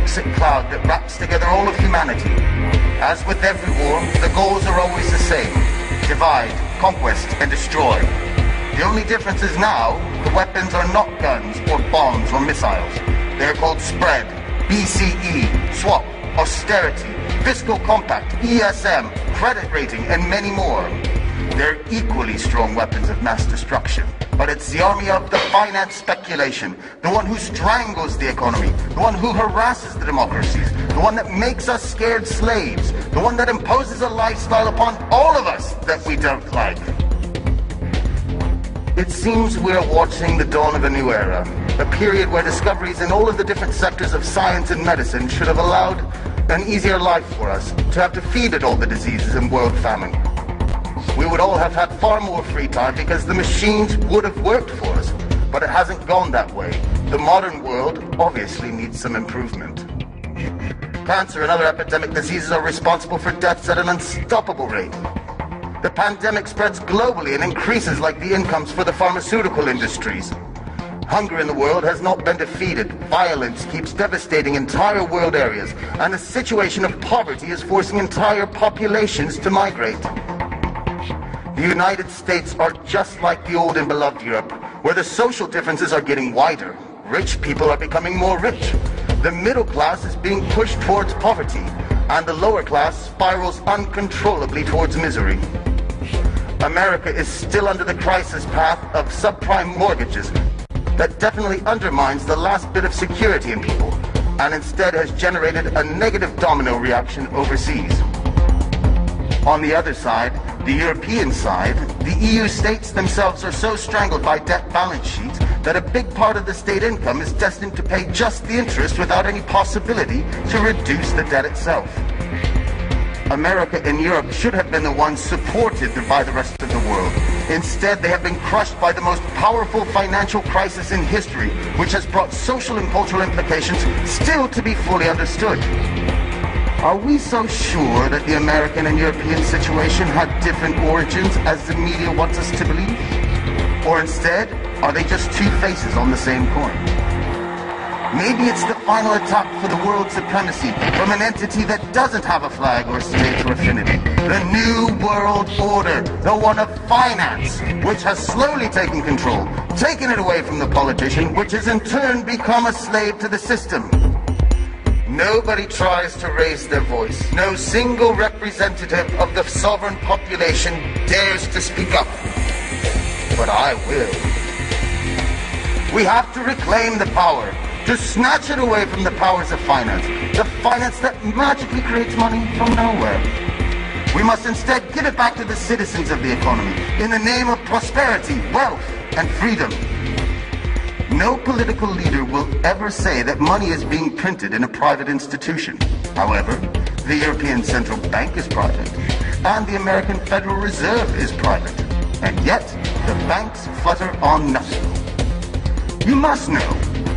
toxic cloud that wraps together all of humanity. As with every war, the goals are always the same: divide, conquest, and destroy. The only difference is now, the weapons are not guns or bombs or missiles. They're called spread, BCE, swap, austerity, fiscal compact, ESM, credit rating, and many more. They're equally strong weapons of mass destruction. But it's the army of the finance speculation, the one who strangles the economy, the one who harasses the democracies, the one that makes us scared slaves, the one that imposes a lifestyle upon all of us that we don't like. It seems we're watching the dawn of a new era, a period where discoveries in all of the different sectors of science and medicine should have allowed an easier life for us, to have defeated all the diseases and world famine. We would all have had far more free time because the machines would have worked for us, but it hasn't gone that way. The modern world obviously needs some improvement. Cancer and other epidemic diseases are responsible for deaths at an unstoppable rate. The pandemic spreads globally and increases like the incomes for the pharmaceutical industries. Hunger in the world has not been defeated. Violence keeps devastating entire world areas, and a situation of poverty is forcing entire populations to migrate. The United States are just like the old and beloved Europe, where the social differences are getting wider. Rich people are becoming more rich. The middle class is being pushed towards poverty, and the lower class spirals uncontrollably towards misery. America is still under the crisis path of subprime mortgages that definitely undermines the last bit of security in people, and instead has generated a negative domino reaction overseas. On the other side, the European side, the EU states themselves are so strangled by debt balance sheets that a big part of the state income is destined to pay just the interest without any possibility to reduce the debt itself. America and Europe should have been the ones supported by the rest of the world. Instead, they have been crushed by the most powerful financial crisis in history, which has brought social and cultural implications still to be fully understood. Are we so sure that the American and European situation had different origins as the media wants us to believe? Or instead, are they just two faces on the same coin? Maybe it's the final attack for the world supremacy from an entity that doesn't have a flag or state or affinity. The New World Order, the one of finance, which has slowly taken control, taken it away from the politician, which has in turn become a slave to the system. Nobody tries to raise their voice. No single representative of the sovereign population dares to speak up. But I will. We have to reclaim the power, to snatch it away from the powers of finance, the finance that magically creates money from nowhere. We must instead give it back to the citizens of the economy in the name of prosperity, wealth, and freedom. No political leader will ever say that money is being printed in a private institution. However, the European Central Bank is private, and the American Federal Reserve is private. And yet, the banks flutter on nothing. You must know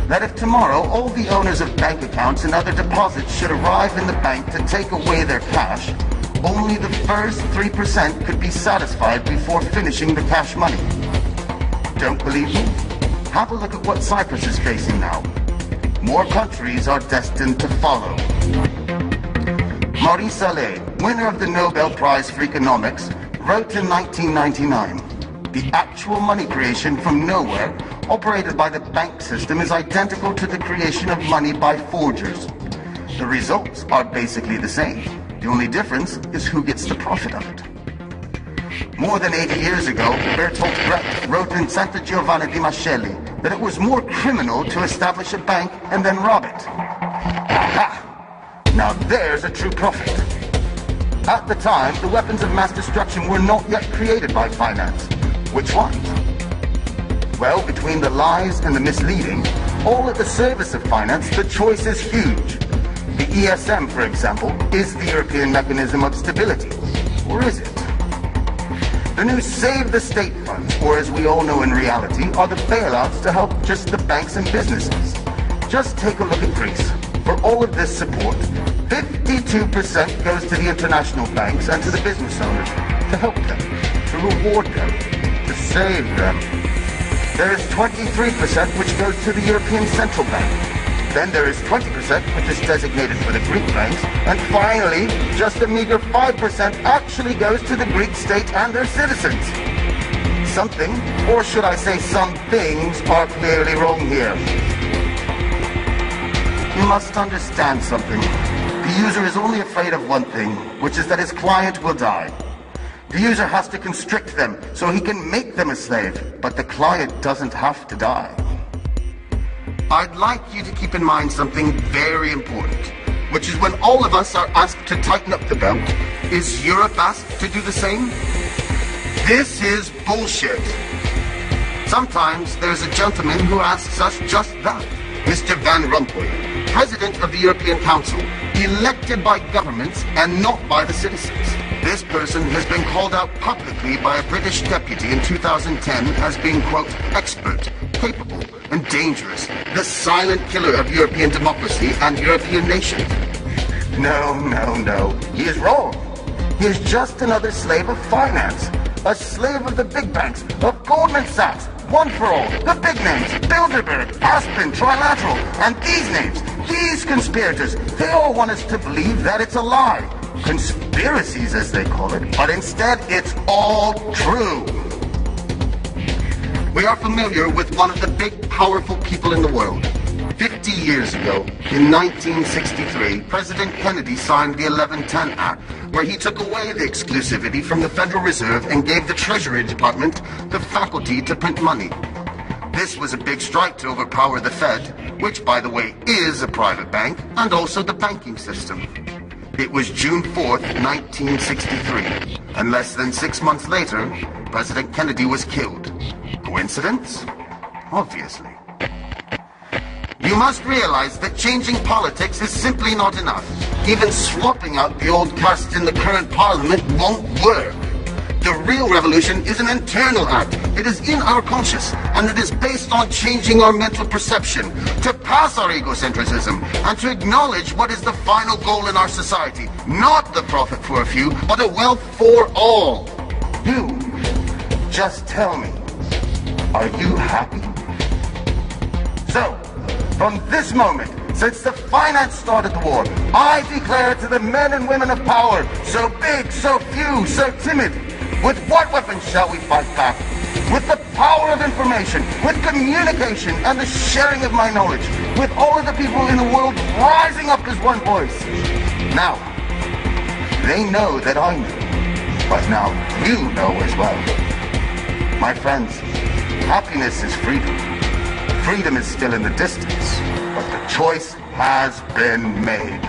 that if tomorrow all the owners of bank accounts and other deposits should arrive in the bank to take away their cash, only the first 3% could be satisfied before finishing the cash money. Don't believe me? Have a look at what Cyprus is facing now. More countries are destined to follow. Maurice Allais, winner of the Nobel Prize for Economics, wrote in 1999, "The actual money creation from nowhere, operated by the bank system, is identical to the creation of money by forgers. The results are basically the same. The only difference is who gets the profit of it." More than 80 years ago, Bertolt Brecht wrote in Santa Giovanna di Mascelli that it was more criminal to establish a bank and then rob it. Aha! Now there's a true prophet. At the time, the weapons of mass destruction were not yet created by finance. Which ones? Well, between the lies and the misleading, all at the service of finance, the choice is huge. The ESM, for example, is the European mechanism of stability. Or is it? The new Save the State funds, or as we all know in reality, are the bailouts to help just the banks and businesses. Just take a look at Greece. For all of this support, 52% goes to the international banks and to the business owners to help them, to reward them, to save them. There is 23% which goes to the European Central Bank. Then there is 20%, which is designated for the Greek ranks. And finally, just a meager 5% actually goes to the Greek state and their citizens. Something, or should I say some things, are clearly wrong here. You must understand something. The user is only afraid of one thing, which is that his client will die. The user has to constrict them so he can make them a slave, but the client doesn't have to die. I'd like you to keep in mind something very important, which is when all of us are asked to tighten up the belt, is Europe asked to do the same? This is bullshit. Sometimes there's a gentleman who asks us just that. Mr. Van Rompuy, President of the European Council, elected by governments and not by the citizens. This person has been called out publicly by a British deputy in 2010 as being, quote, expert, capable, and dangerous, the silent killer of European democracy and European nations. No. He is wrong. He is just another slave of finance. A slave of the big banks, of Goldman Sachs, One for All, the big names, Bilderberg, Aspen, Trilateral, and these names, these conspirators, they all want us to believe that it's a lie. Conspiracies, as they call it, but instead it's all true. We are familiar with one of the big, powerful people in the world. 50 years ago, in 1963, President Kennedy signed the 1110 Act, where he took away the exclusivity from the Federal Reserve and gave the Treasury Department the faculty to print money. This was a big strike to overpower the Fed, which, by the way, is a private bank, and also the banking system. It was June 4th, 1963, and less than 6 months later, President Kennedy was killed. Coincidence? Obviously. You must realize that changing politics is simply not enough. Even swapping out the old caste in the current parliament won't work. The real revolution is an internal act. It is in our conscious, and it is based on changing our mental perception, to pass our egocentrism, and to acknowledge what is the final goal in our society. Not the profit for a few, but a wealth for all. You, just tell me, are you happy? So, from this moment, since the finance started the war, I declare to the men and women of power, so big, so few, so timid, with what weapons shall we fight back? With the power of information, with communication and the sharing of my knowledge, with all of the people in the world rising up as one voice. Now, they know that I know, but now you know as well. My friends, happiness is freedom. Freedom is still in the distance, but the choice has been made.